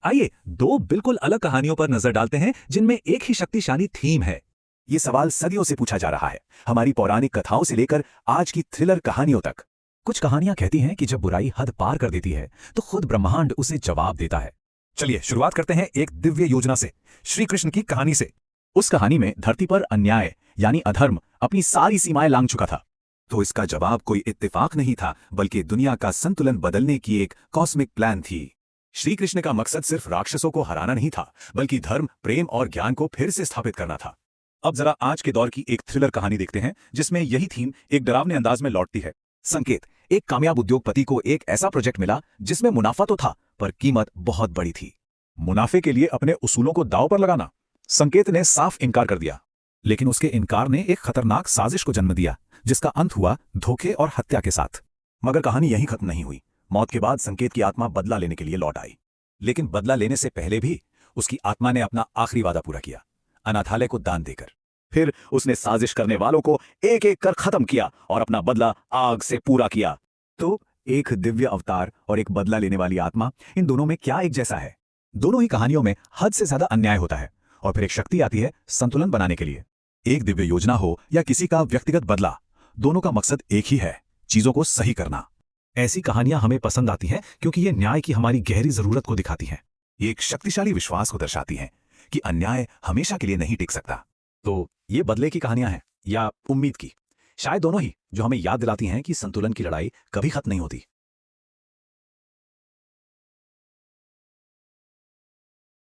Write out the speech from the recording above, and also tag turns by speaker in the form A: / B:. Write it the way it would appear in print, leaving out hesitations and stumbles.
A: आइए दो बिल्कुल अलग कहानियों पर नजर डालते हैं जिनमें एक ही शक्तिशाली थीम है।
B: ये सवाल सदियों से पूछा जा रहा है, हमारी पौराणिक कथाओं से लेकर आज की थ्रिलर कहानियों तक।
C: कुछ कहानियां कहती हैं कि जब बुराई हद पार कर देती है तो खुद ब्रह्मांड उसे जवाब देता है।
A: चलिए शुरुआत करते हैं एक दिव्य योजना से, श्री कृष्ण की कहानी से।
B: उस कहानी में धरती पर अन्याय यानी अधर्म अपनी सारी सीमाएं लांघ चुका था।
D: तो इसका जवाब कोई इत्तेफाक नहीं था, बल्कि दुनिया का संतुलन बदलने की एक कॉस्मिक प्लान थी।
B: श्री कृष्ण का मकसद सिर्फ राक्षसों को हराना नहीं था, बल्कि धर्म, प्रेम और ज्ञान को फिर से स्थापित करना था।
A: अब जरा आज के दौर की एक थ्रिलर कहानी देखते हैं जिसमें यही थीम एक डरावने अंदाज में लौटती है।
C: संकेत, एक कामयाब उद्योगपति को एक ऐसा प्रोजेक्ट मिला जिसमें मुनाफा तो था पर कीमत बहुत बड़ी थी।
B: मुनाफे के लिए अपने उसूलों को दांव पर लगाना। संकेत ने साफ इनकार कर दिया।
C: लेकिन उसके इनकार ने एक खतरनाक साजिश को जन्म दिया जिसका अंत हुआ धोखे और हत्या के साथ।
B: मगर कहानी यहीं खत्म नहीं हुई। मौत के बाद संकेत की आत्मा बदला लेने के लिए लौट आई।
C: लेकिन बदला लेने से पहले भी उसकी आत्मा ने अपना आखिरी वादा पूरा किया, अनाथालय को दान देकर।
B: फिर उसने साजिश करने वालों को एक एक कर खत्म किया और अपना बदला आग से पूरा किया।
C: तो एक दिव्य अवतार और एक बदला लेने वाली आत्मा, इन दोनों में क्या एक जैसा है?
B: दोनों ही कहानियों में हद से ज्यादा अन्याय होता है और फिर एक शक्ति आती है संतुलन बनाने के लिए। एक दिव्य योजना हो या किसी का व्यक्तिगत बदला, दोनों का मकसद एक ही है, चीजों को सही करना।
C: ऐसी कहानियां हमें पसंद आती हैं क्योंकि ये न्याय की हमारी गहरी जरूरत को दिखाती हैं।
B: ये एक शक्तिशाली विश्वास को दर्शाती हैं कि अन्याय हमेशा के लिए नहीं टिक सकता।
C: तो ये बदले की कहानियां हैं या उम्मीद की? शायद दोनों ही, जो हमें याद दिलाती हैं कि संतुलन की लड़ाई कभी खत्म नहीं होती।